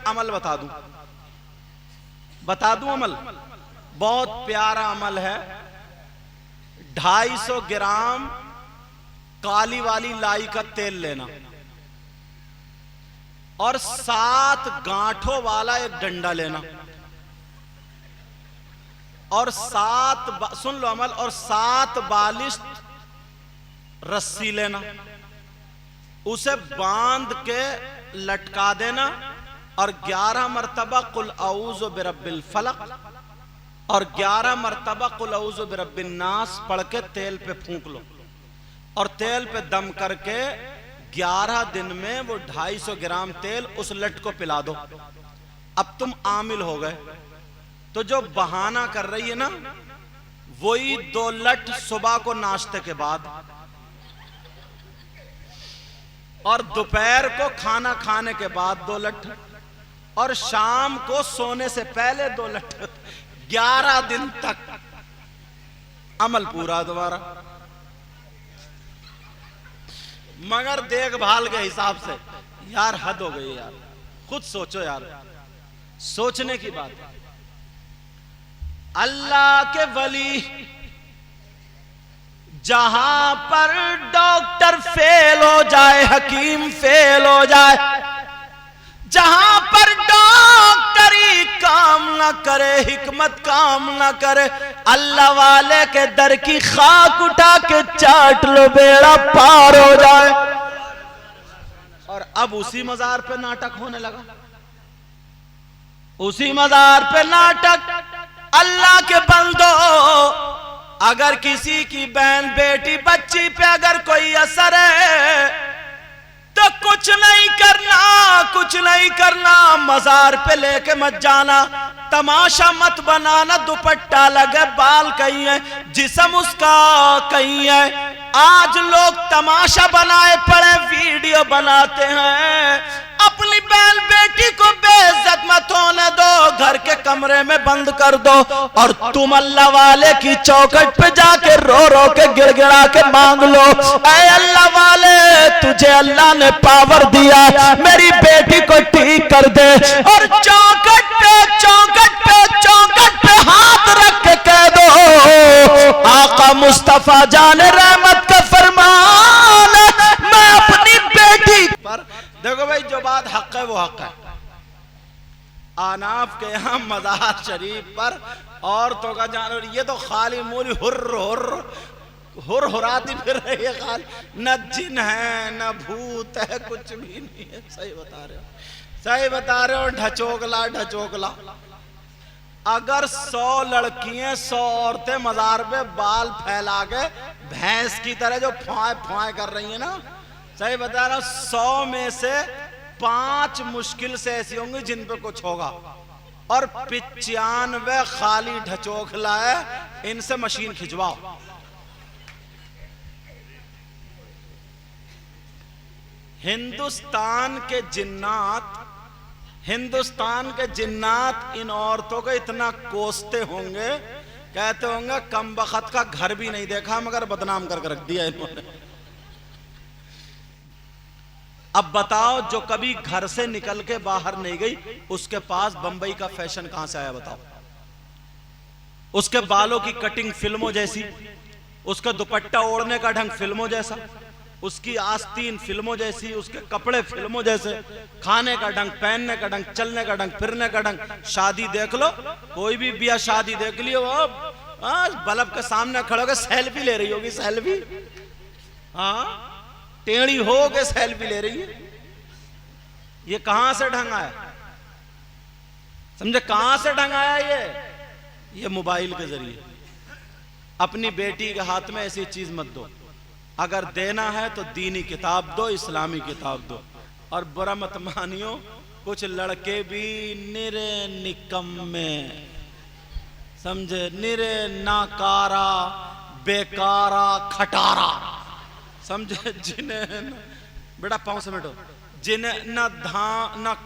अमल बता दूं अमल, बहुत प्यारा अमल है। 250 ग्राम काली वाली लाई का तेल लेना और 7 गांठों वाला एक डंडा लेना और 7 लो अमल, और 7 बालिश रस्सी लेना, उसे बांध के लटका देना और 11 मरतबा कुल औज़ु बिरब्बिल फलक और 11 मरतबा कुल औज़ु बिरब्बिन नास पढ़ के तेल पे फूंक लो और तेल पे दम करके 11 दिन में वो 250 ग्राम तेल उस लट को पिला दो। अब तुम आमिल हो गए। तो जो बहाना कर रही है ना, वही 2 लट सुबह को नाश्ते के बाद और दोपहर को खाना खाने के बाद 2 लट और शाम को सोने से पहले 2 लट। 11 दिन तक अमल पूरा दोबारा। मगर देखभाल के हिसाब से यार हद हो गई यार, खुद सोचो यार, सोचने की बात है। अल्लाह के वली जहां पर डॉक्टर फेल हो जाए, हकीम फेल हो जाए, जहां पर डॉक्टरी काम ना करे, हिकमत काम ना करे, अल्लाह वाले के दर की खाक उठा के चाट लो, बेड़ा पार हो जाए। और अब उसी मजार पे नाटक होने लगा, उसी मजार पे नाटक। अल्लाह के बंदो, अगर किसी की बहन बेटी बच्ची पे अगर कोई असर है तो कुछ नहीं करना, कुछ नहीं करना, मजार पे लेके मत जाना, तमाशा मत बनाना। दुपट्टा लगे, बाल कहीं है, जिस्म उसका कहीं है। आज लोग तमाशा बनाए पड़े, वीडियो बनाते हैं। अपनी बहन बेटी को बेइज्जत मत होने दो, घर के कमरे में बंद कर दो और तुम अल्लाह वाले की चौखट पे जाके रो रो के गिड़गिड़ा के मांग लो, ऐ अल्लाह वाले, तुझे अल्लाह ने पावर दिया, मेरी बेटी को ठीक कर दे। और चौखट पे चौखट पे चौखट पे हाथ रख के कह दो, आका मुस्तफा जान रहमत का फरमान, मैं अपनी बेटी पर। देखो भाई, जो बात हक है वो हक है। आनाफ के यहाँ मज़ार शरीफ पर औरतों का जानवर, ये तो खाली मूली हुर्राती फिर रही है, खाली न जिन है न भूत है, कुछ भी नहीं है। सही बता रहे हो, सही बता रहे हो। ढचोकला ढचोकला। अगर 100 लड़कियां 100 औरतें मजार पे बाल फैला के भैंस की तरह जो फुआए फुआए कर रही है ना, सही बता रहा हूं, 100 में से 5 मुश्किल से ऐसी होंगी जिन पे कुछ होगा और 95 खाली ढचोखला है। इनसे मशीन खिंचवाओ। हिंदुस्तान के जिन्नात इन औरतों को इतना कोसते होंगे, कहते होंगे कम बखत का घर भी नहीं देखा मगर बदनाम करके रख दिया इन्होंने। अब बताओ, जो कभी घर से निकल के बाहर नहीं गई, उसके पास बंबई का फैशन कहां से आया बताओ? उसके बालों की कटिंग फिल्मों जैसी, उसका दुपट्टा ओढ़ने का ढंग फिल्मों जैसा, उसकी आस्तीन फिल्मों जैसी, उसके कपड़े फिल्मों जैसे, खाने का ढंग, पहनने का ढंग, चलने का ढंग, फिरने का ढंग। शादी देख लो, कोई भी ब्याह शादी देख लियो, बल्ब के सामने खड़े होकर सेल्फी ले रही होगी, सेल्फी। हाँ, टेढ़ी हो के सेल्फी ले रही है। ये कहां से ढंग आया? समझे कहां से ढंग आया? ये मोबाइल के जरिए। अपनी बेटी के हाथ में ऐसी चीज मत दो। अगर देना है तो दीनी किताब दो, इस्लामी किताब दो। और बुरा मत मानियो, कुछ लड़के भी निरे निकम्मे, समझे, निरे नाकारा, बेकारा, खटारा, समझे, जिन्हें बेटा पांव समेटो, जिन्हें न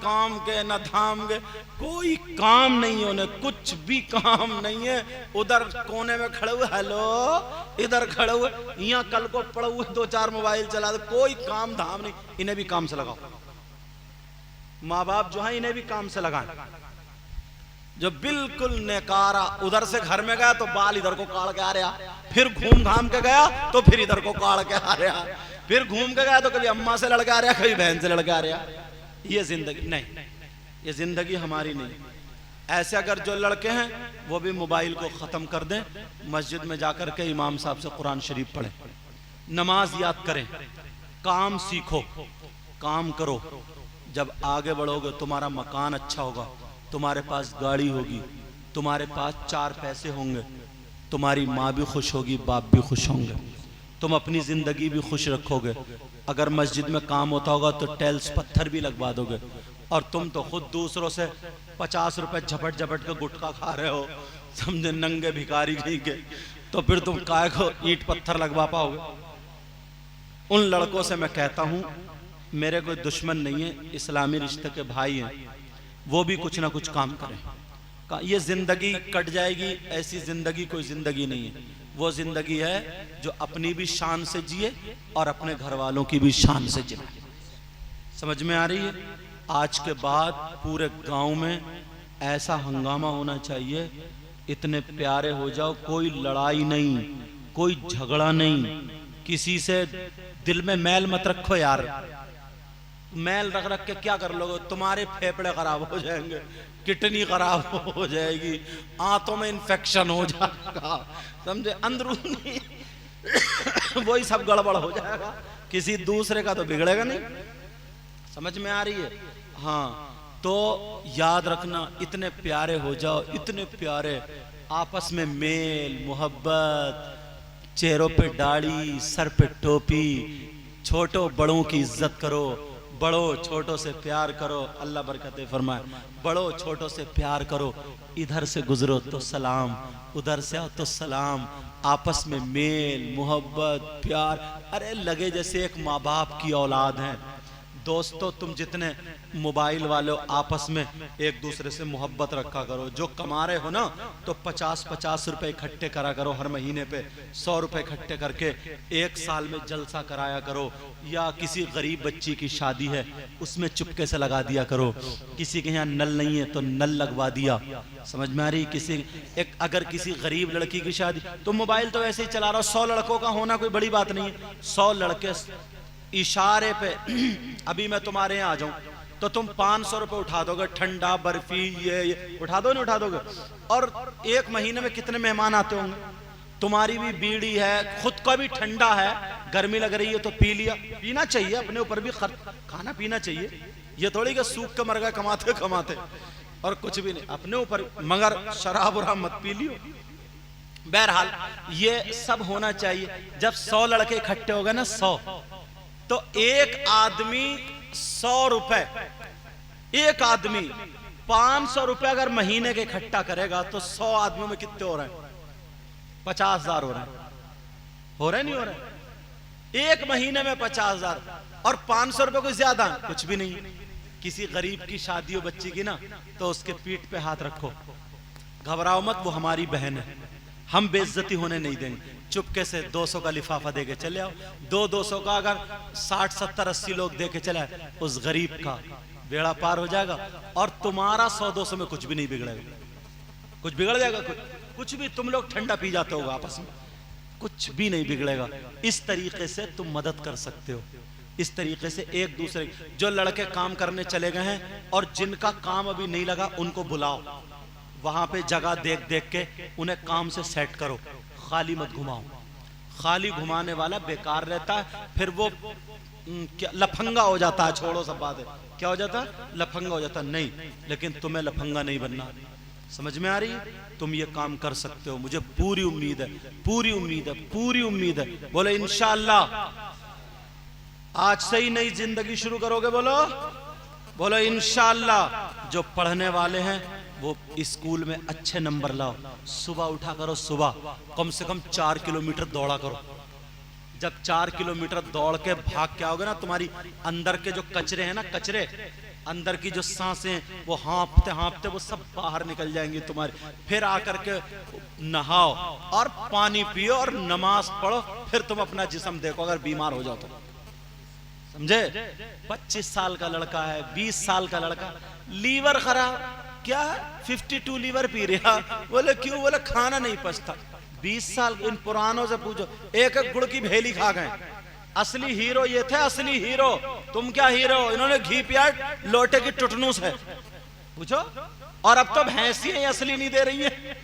काम के न धाम के, कोई काम नहीं है उन्हें, कुछ भी काम नहीं है। उधर कोने में खड़े हुए, हेलो, इधर खड़े हुए, यहाँ कल को पड़े हुए 2-4 मोबाइल चला दे, कोई काम धाम नहीं। इन्हें भी काम से लगाओ, माँ बाप जो है इन्हें भी काम से लगाएं। जो बिल्कुल नेकारा उधर से घर में गया तो बाल इधर को काट के आ रहा, फिर घूम घाम के गया तो फिर इधर को काट के आ रहा, फिर घूम के गया तो कभी अम्मा से लड़का आ रहा, कभी बहन से लड़का आ रहा। ये जिंदगी नहीं, ये जिंदगी हमारी नहीं। ऐसे अगर जो लड़के हैं वो भी मोबाइल को खत्म कर दें, मस्जिद में जाकर के इमाम साहब से कुरान शरीफ पढ़ें, नमाज याद करें, काम सीखो, काम करो। जब आगे बढ़ोगे तुम्हारा मकान अच्छा होगा, तुम्हारे पास गाड़ी होगी, तुम्हारे पास 4 पैसे होंगे, तुम्हारी माँ भी खुश होगी, बाप भी खुश होंगे, तुम अपनी जिंदगी भी खुश रखोगे। अगर मस्जिद में काम होता होगा तो टाइल्स पत्थर भी लगवा दोगे, और तुम तो खुद दूसरों से 50 रुपए झपट झपट के गुटखा खा रहे हो, समझे, नंगे भिखारी कहीं के, तो फिर तुम काय को ईंट पत्थर लगवा पाओगे। उन लड़कों से मैं कहता हूं, मेरे कोई दुश्मन नहीं है, इस्लामी रिश्ते के भाई हैं, वो भी कुछ ना कुछ काम करें। ये जिंदगी कट जाएगी, ऐसी जिंदगी कोई जिंदगी नहीं है। वो जिंदगी है जो अपनी भी शान से जिए और अपने घर वालों की भी शान से जिए। समझ में आ रही है? आज के बाद पूरे गांव में ऐसा हंगामा होना चाहिए, इतने प्यारे हो जाओ, कोई लड़ाई नहीं, कोई झगड़ा नहीं, किसी से दिल में मैल मत रखो यार। मैल रख रख के क्या कर लोगे? तुम्हारे फेफड़े खराब हो जाएंगे, किडनी खराब हो जाएगी, आंतों में इन्फेक्शन हो जाएगा, समझे, अंदरूनी वही सब गड़बड़ हो जाएगा, किसी दूसरे का तो बिगड़ेगा नहीं। समझ में आ रही है? हाँ, तो याद रखना, इतने प्यारे हो जाओ, इतने प्यारे, आपस में मेल मोहब्बत, चेहरों पे दाढ़ी, सर पे टोपी, छोटों बड़ों की इज्जत करो, बड़ों छोटों से प्यार करो, अल्लाह बरकतें फरमाए। बड़ों छोटों से प्यार करो, इधर से गुजरो तो सलाम, उधर से आओ तो सलाम, आपस में मेल मोहब्बत प्यार, अरे लगे जैसे एक माँ बाप की औलाद हैं। दोस्तों, तुम जितने मोबाइल वाले आपस में एक दूसरे से मोहब्बत रखा करो। जो कमा रहे हो ना, तो 50-50 रुपए इकट्ठे करा करो, हर महीने पे 100 रुपए इकट्ठे करके 1 साल में जलसा कराया करो। या किसी गरीब बच्ची की शादी है, उसमें चुपके से लगा दिया करो। किसी के यहाँ नल नहीं है तो नल लगवा दिया। समझ में आ रही? अगर किसी गरीब लड़की की शादी, तो मोबाइल तो ऐसे ही चला रहा हो, 100 लड़कों का होना कोई बड़ी बात नहीं है। 100 लड़के इशारे पे अभी मैं तुम्हारे यहाँ आ जाऊं तो तुम 500 रुपए उठा दोगे, ठंडा बर्फी ये उठा दो, नहीं उठा दोगे? और 1 महीने में कितने मेहमान आते होंगे? तुम्हारी भी बीड़ी है, खुद का भी ठंडा है, गर्मी लग रही है तो पी लिया। पीना चाहिए, अपने ऊपर भी खाना पीना चाहिए, ये थोड़ी कि सूख के मर गए कमाते कमाते और कुछ भी नहीं, अपने ऊपर, मगर शराब वराब मत पी लियो। बहरहाल ये सब होना चाहिए। जब 100 लड़के इकट्ठे हो गए ना, 100, तो एक आदमी 100 रुपए, एक आदमी 500 रुपए अगर महीने के इकट्ठा करेगा तो 100 आदमियों में कितने हो रहे हैं? 50,000 हो रहे हैं। हो रहे नहीं हो रहे? एक महीने में 50,000। और 500 रुपए कोई ज्यादा कुछ भी नहीं। किसी गरीब की शादी हो बच्ची की ना, तो उसके पीठ पे हाथ रखो, घबराओ मत, वो हमारी बहन है, हम बेइज्जती होने नहीं देंगे। चुपके से 200 का लिफाफा देके चले आओ। 200 का अगर 60, 70, 80 लोग देके चले, उस गरीब का बेड़ा पार हो जाएगा। और तुम्हारा 100-200 में कुछ भी नहीं बिगड़ेगा। कुछ बिगड़ जाएगा? कुछ भी। तुम लोग ठंडा पी जाते हो आपस में, कुछ भी नहीं बिगड़ेगा। इस तरीके से तुम मदद कर सकते हो। इस तरीके से एक दूसरे, जो लड़के काम करने चले गए हैं और जिनका काम अभी नहीं लगा, उनको बुलाओ, वहां पे जगह देख देख के उन्हें काम से सेट करो, खाली मत घुमाओ। खाली घुमाने वाला बेकार रहता है, फिर वो क्या लफंगा हो जाता है। छोड़ो सब बात है, क्या हो जाता है? लफंगा हो जाता है। नहीं, लेकिन तुम्हें लफंगा नहीं बनना। समझ में आ रही है? तुम ये काम कर सकते हो, मुझे पूरी उम्मीद है, पूरी उम्मीद है, पूरी उम्मीद है। बोले इंशाअल्लाह आज से ही नई जिंदगी शुरू करोगे? बोलो बोलो इंशाअल्लाह। जो पढ़ने वाले हैं वो स्कूल में अच्छे नंबर लाओ। सुबह उठा करो, सुबह कम से कम 4 किलोमीटर दौड़ा करो। जब 4 किलोमीटर दौड़ के भाग के आओगे ना, तुम्हारी अंदर के जो कचरे हैं ना, कचरे अंदर की जो सांसें, वो हाँफते हाँफते वो सब बाहर निकल जाएंगी तुम्हारी। फिर आकर के नहाओ और पानी पियो और नमाज पढ़ो, फिर तुम अपना जिस्म देखो अगर बीमार हो जाओ तो। समझे? 25 साल का लड़का है, 20 साल का लड़का, लीवर खराब, क्या 52 लीवर पी रहा। बोले क्यों? बोले खाना नहीं पचता। 20 साल, इन पुरानों से पूछो, एक एक गुड़ की भेली खा गए। असली हीरो ये थे, असली हीरो। तुम क्या हीरो? इन्होंने घी पिया लोटे की टुटनू से, पूछो। और अब तो भैंसियां असली नहीं दे रही है।